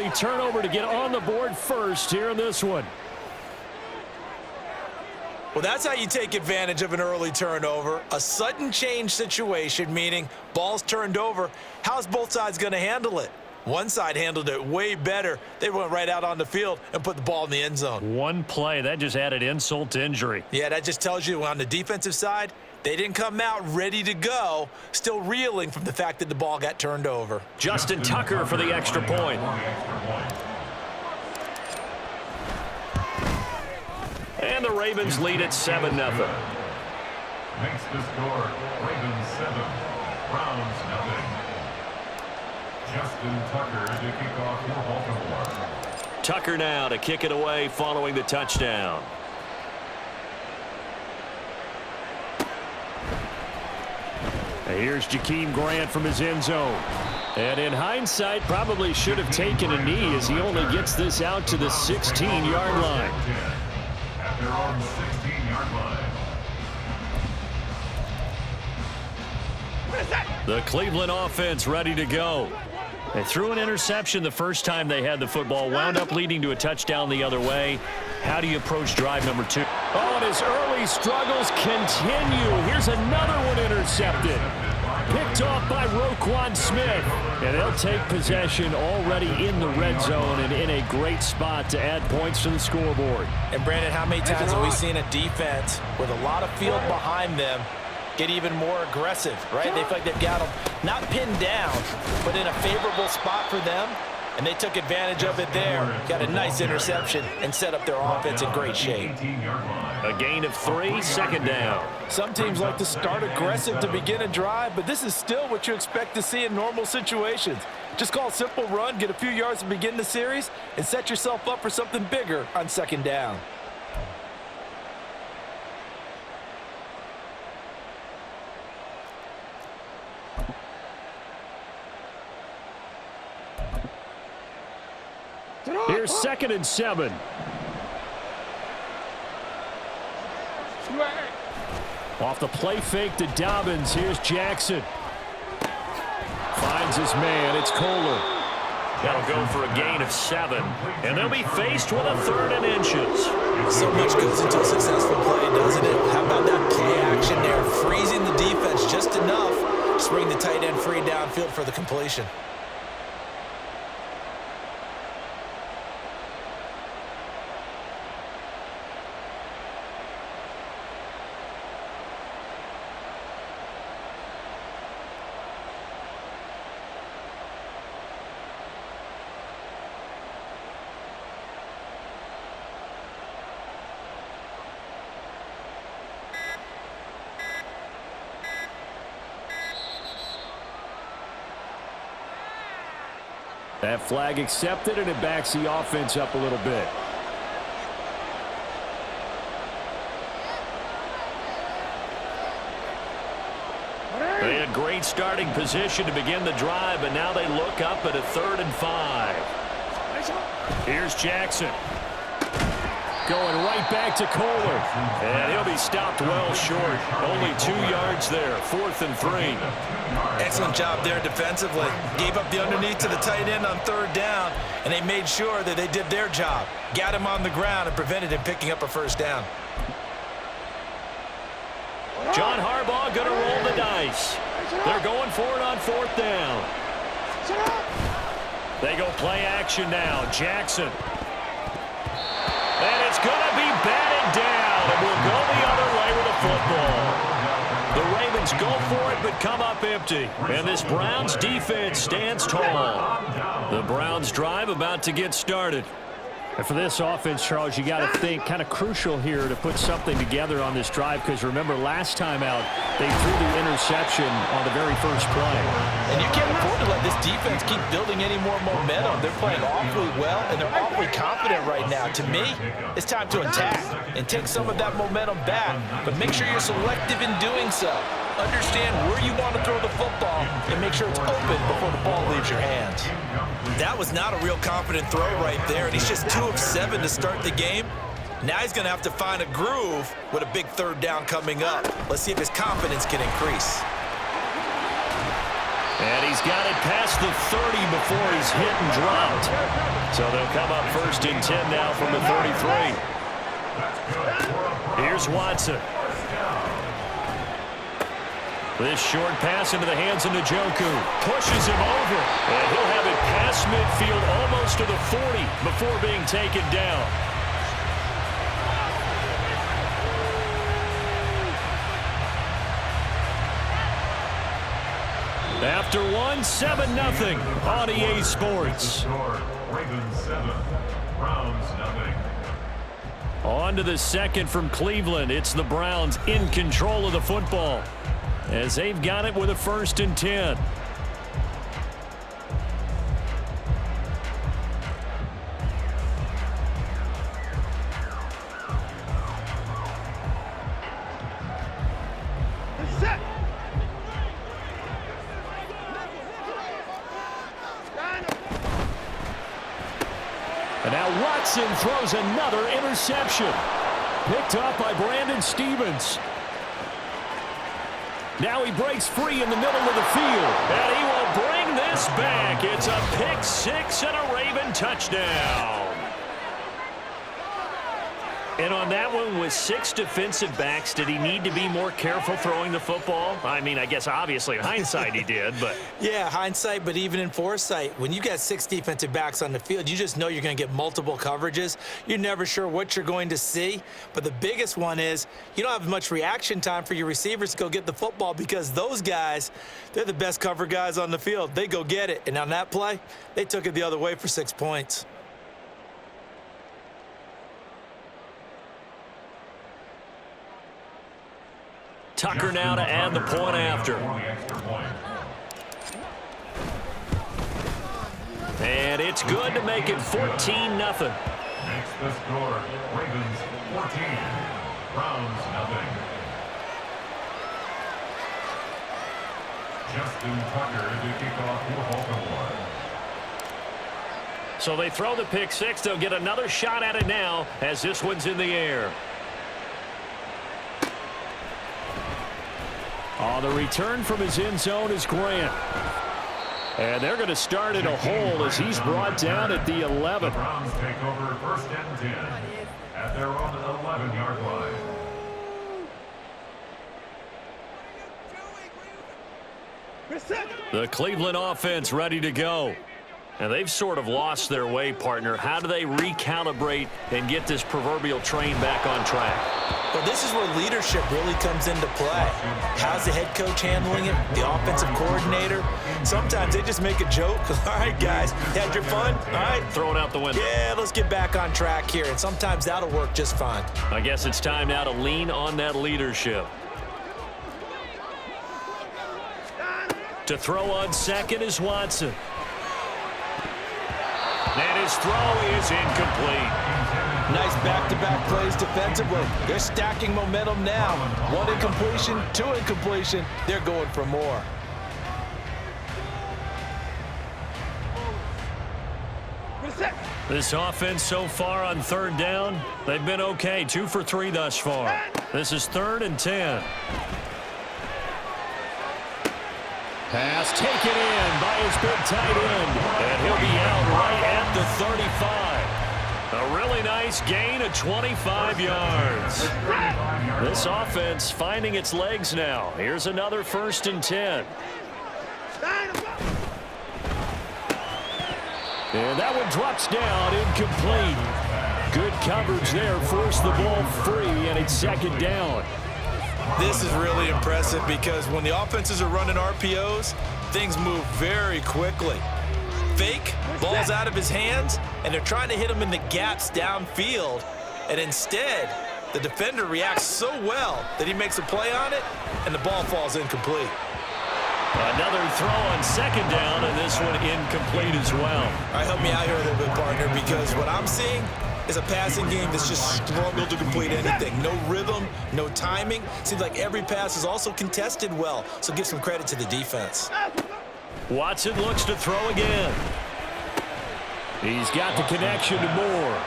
early turnover to get on the board first here in this one. Well, that's how you take advantage of an early turnover. A sudden change situation, meaning ball's turned over. How's both sides going to handle it? One side handled it way better. They went right out on the field and put the ball in the end zone. One play, that just added insult to injury. Yeah, that just tells you on the defensive side, they didn't come out ready to go, still reeling from the fact that the ball got turned over. Justin Tucker for the extra point. And the Ravens lead at 7-0. Makes the score Ravens 7, Browns 0. Justin Tucker to kick off for Baltimore. Tucker now to kick it away following the touchdown. Here's Jakeem Grant from his end zone. And in hindsight, probably should have taken a knee as he only gets this out to the 16-yard line. At their own 16-yard line. The Cleveland offense ready to go. They threw an interception the first time they had the football, wound up leading to a touchdown the other way. How do you approach drive number 2? Oh, and his early struggles continue. Here's another one intercepted. Picked off by Roquan Smith. And they'll take possession already in the red zone and in a great spot to add points to the scoreboard. And Brandon, how many times have we seen a defense with a lot of field behind them get even more aggressive, right? They feel like they've got them not pinned down, but in a favorable spot for them, and they took advantage of it there. Got a nice interception and set up their offense in great shape. A gain of 3, second down. Some teams like to start aggressive to begin a drive, but this is still what you expect to see in normal situations. Just call a simple run, get a few yards to begin the series, and set yourself up for something bigger on second down. Here's 2nd and 7. Off the play fake to Dobbins. Here's Jackson. Finds his man. It's Kohler. That'll go for a gain of 7. And they'll be faced with a 3rd and inches. So much goes into a successful play, doesn't it? How about that play action there? Freezing the defense just enough to bring the tight end free downfield for the completion. That flag accepted, and it backs the offense up a little bit. They had great starting position to begin the drive, but now they look up at a 3rd and 5. Here's Jackson. Going right back to Kohler. And he'll be stopped well short. Only 2 yards there. 4th and 3. Excellent job there defensively. Gave up the underneath to the tight end on 3rd down, and they made sure that they did their job. Got him on the ground and prevented him picking up a 1st down. John Harbaugh going to roll the dice. They're going for it on 4th down. They go play action now. Jackson. And it's going to be batted down, and we'll go the other way with the football. The Ravens go for it, but come up empty. And this Browns defense stands tall. The Browns drive about to get started. And for this offense, Charles, you got to think kind of crucial here to put something together on this drive, because remember last time out they threw the interception on the very first play. And you can't afford to let this defense keep building any more momentum. They're playing awfully well, and they're awfully confident right now. To me, it's time to attack and take some of that momentum back, but make sure you're selective in doing so. Understand where you want to throw the football and make sure it's open before the ball leaves your hands. That was not a real confident throw right there, and he's just 2 of 7 to start the game. Now he's going to have to find a groove with a big 3rd down coming up. Let's see if his confidence can increase. And he's got it past the 30 before he's hit and dropped. So they'll come up 1st and 10 now from the 33. Here's Watson. This short pass into the hands of Njoku. Pushes him over. And he'll have it past midfield almost to the 40 before being taken down. After one, 7-0 on EA Sports. Ravens 7, Browns 0. On to the second from Cleveland. It's the Browns in control of the football as they've got it with a 1st and 10. And now Watson throws another interception. Picked up by Brandon Stevens. Now he breaks free in the middle of the field. And he will bring this back. It's a pick six and a Raven touchdown. And on that one, with 6 defensive backs, did he need to be more careful throwing the football? I mean, I guess obviously in hindsight he did, but... Yeah, hindsight, but even in foresight, when you got 6 defensive backs on the field, you just know you're going to get multiple coverages. You're never sure what you're going to see. But the biggest one is you don't have much reaction time for your receivers to go get the football because those guys, they're the best cover guys on the field. They go get it. And on that play, they took it the other way for 6 points. Tucker now to add the point after. And it's good to make it 14-0. Makes the score. Ravens 14, Browns 0. Justin Tucker to kick off for Baltimore. So they throw the pick six. They'll get another shot at it now as this one's in the air. On the return from his end zone is Grant. And they're going to start in a hole as he's brought down at the 11. The Browns take over 1st and 10 at their own 11-yard line. The Cleveland offense ready to go. And they've sort of lost their way, partner. How do they recalibrate and get this proverbial train back on track? Well, this is where leadership really comes into play. How's the head coach handling it? The offensive coordinator? Sometimes they just make a joke. All right, guys, you had your fun? All right. Throw it out the window. Yeah, let's get back on track here. And sometimes that'll work just fine. I guess it's time now to lean on that leadership. To throw on second is Watson. And his throw is incomplete. Nice back-to-back plays defensively. They're stacking momentum now. 1 incompletion, 2 incompletion. They're going for more. This offense so far on 3rd down, they've been okay. 2 for 3 thus far. This is 3rd and 10. Pass taken in by his big tight end. And he'll be out right at the 35. A really nice gain of 25 yards. This offense finding its legs now. Here's another 1st and 10. And that one drops down, incomplete. Good coverage there, forced the ball free, and it's 2nd down. This is really impressive because when the offenses are running RPOs, things move very quickly. Fake, ball's out of his hands, and they're trying to hit him in the gaps downfield. And instead, the defender reacts so well that he makes a play on it, and the ball falls incomplete. Another throw on 2nd down, and this one incomplete as well. All right, help me out here a little bit, partner, because what I'm seeing is a passing game that's just struggled to complete anything. No rhythm, no timing. Seems like every pass is also contested well, so give some credit to the defense. Watson looks to throw again. He's got the connection to Moore.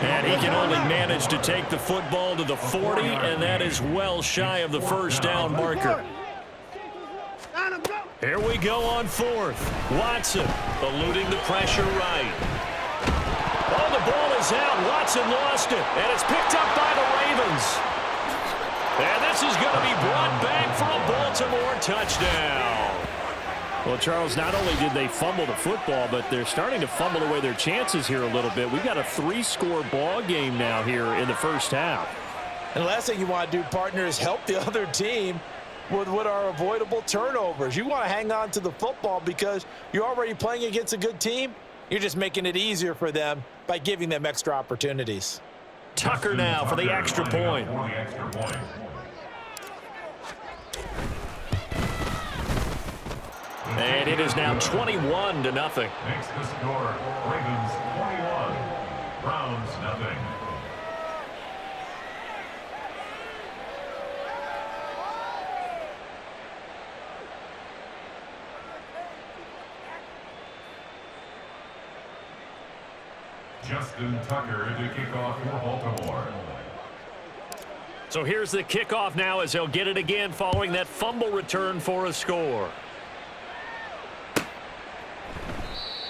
And he can only manage to take the football to the 40, and that is well shy of the 1st down marker. Here we go on 4th. Watson eluding the pressure right. is out. Watson lost it, and it's picked up by the Ravens. And this is going to be brought back for a Baltimore touchdown. Well, Charles, not only did they fumble the football, but they're starting to fumble away their chances here a little bit. We've got a 3-score ball game now here in the first half. And the last thing you want to do, partner, is help the other team with what are avoidable turnovers. You want to hang on to the football because you're already playing against a good team. You're just making it easier for them by giving them extra opportunities. Tucker now for the extra point. And it is now 21-0. Makes the score Ravens 21, Browns nothing. Justin Tucker to kick off for Baltimore. So here's the kickoff now as they'll get it again following that fumble return for a score.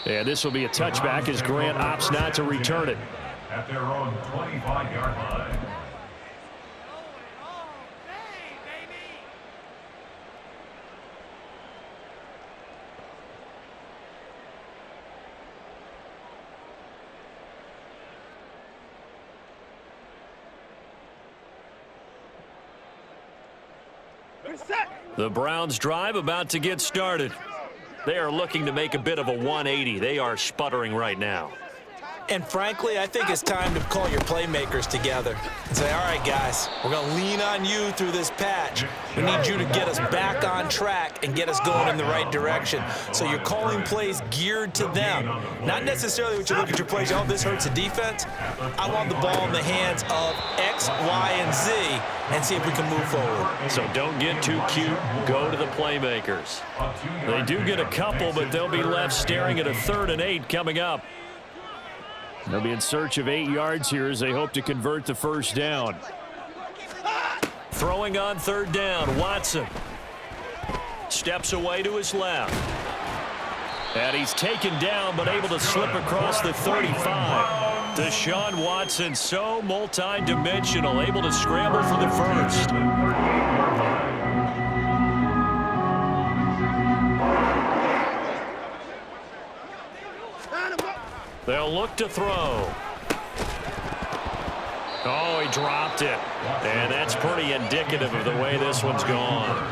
And this will be a touchback as Grant opts not to return it. At their own 25-yard line. The Browns drive about to get started. They are looking to make a bit of a 180. They are sputtering right now. And frankly, I think it's time to call your playmakers together and say, all right, guys, we're going to lean on you through this patch. We need you to get us back on track and get us going in the right direction. So you're calling plays geared to them. Not necessarily when you look at your plays, oh, this hurts the defense. I want the ball in the hands of X, Y, and Z and see if we can move forward. So don't get too cute. Go to the playmakers. They do get a couple, but they'll be left staring at a 3rd and 8 coming up. They'll be in search of 8 yards here as they hope to convert the first down. Throwing on 3rd down, Watson. Steps away to his left. And he's taken down but able to slip across the 35. Deshaun Watson, so multi-dimensional, able to scramble for the first. They'll look to throw. Oh, he dropped it. And that's pretty indicative of the way this one's gone.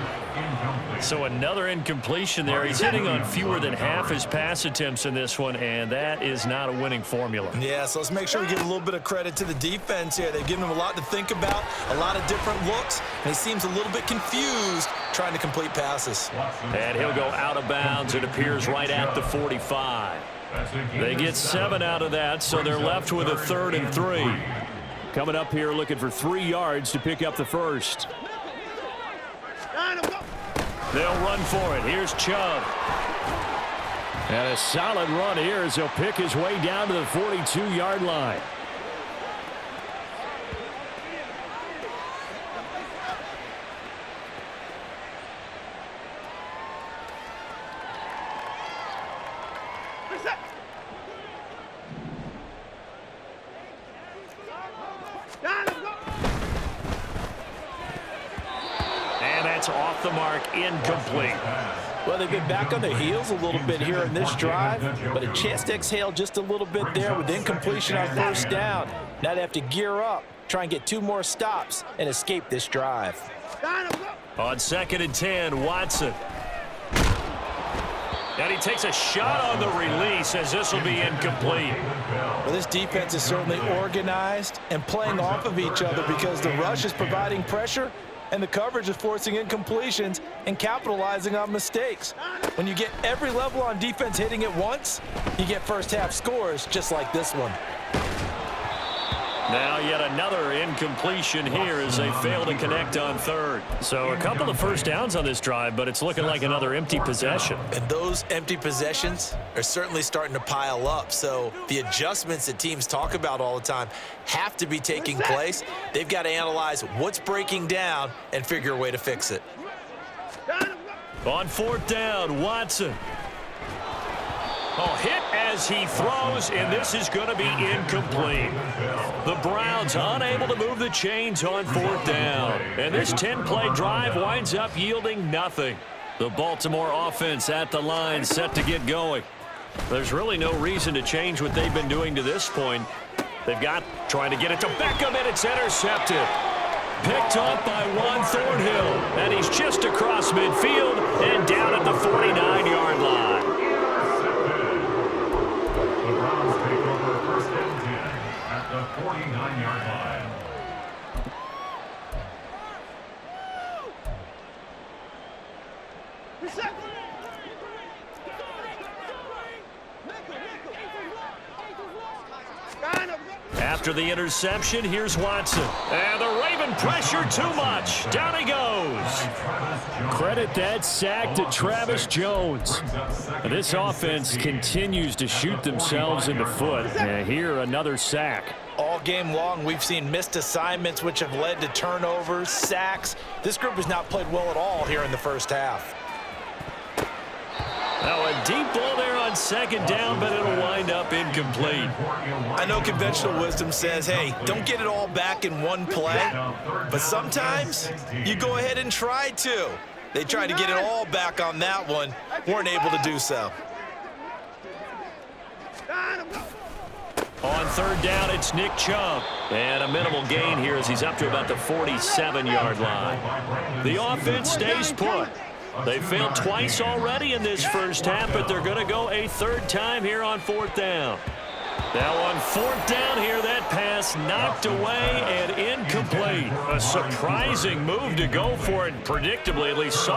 So another incompletion there. He's hitting on fewer than half his pass attempts in this one, and that is not a winning formula. Yeah, so let's make sure we give a little bit of credit to the defense here. They've given him a lot to think about, a lot of different looks, and he seems a little bit confused trying to complete passes. And he'll go out of bounds. It appears right at the 45. They get 7 out of that, so they're left with a 3rd and 3. Coming up here looking for 3 yards to pick up the first. They'll run for it. Here's Chubb. And a solid run here as he'll pick his way down to the 42-yard line. Off the mark, incomplete. Well, they've been back on their heels a little bit here in this drive, but a chance to exhale just a little bit there with incompletion on 1st down. Now they have to gear up, try and get 2 more stops and escape this drive. On 2nd and 10, Watson. And he takes a shot on the release as this will be incomplete. Well, this defense is certainly organized and playing off of each other because the rush is providing pressure and the coverage is forcing incompletions and capitalizing on mistakes. When you get every level on defense hitting at once, you get first-half scores just like this one. Now yet another incompletion here as they fail to connect on 3rd. So a couple of first downs on this drive, but it's looking like another empty possession. And those empty possessions are certainly starting to pile up. So the adjustments that teams talk about all the time have to be taking place. They've got to analyze what's breaking down and figure a way to fix it. On 4th down, Watson. Oh, hit as he throws, and this is going to be incomplete. The Browns unable to move the chains on 4th down. And this 10-play drive winds up yielding nothing. The Baltimore offense at the line set to get going. There's really no reason to change what they've been doing to this point. They've got trying to get it to Beckham, and it's intercepted. Picked up by Juan Thornhill, and he's just across midfield and down at the 49-yard line. The Browns take over 1st and 10 at the 49-yard line. After the interception, here's Watson. And the Raven pressure too much. Down he goes. Credit that sack to Travis Jones. This offense continues to shoot themselves in the foot. And here, another sack. All game long, we've seen missed assignments, which have led to turnovers, sacks. This group has not played well at all here in the first half. Now a deep ball there on 2nd down, but it'll wind up incomplete. I know conventional wisdom says, hey, don't get it all back in one play. But sometimes you go ahead and try to. They tried to get it all back on that one. Weren't able to do so. On 3rd down, it's Nick Chubb. And a minimal gain here as he's up to about the 47-yard line. The offense stays put. They failed twice already in this first half, but they're going to go a 3rd time here on 4th down. Now on 4th down here, that pass knocked away and incomplete. A surprising move to go for it, predictably at least.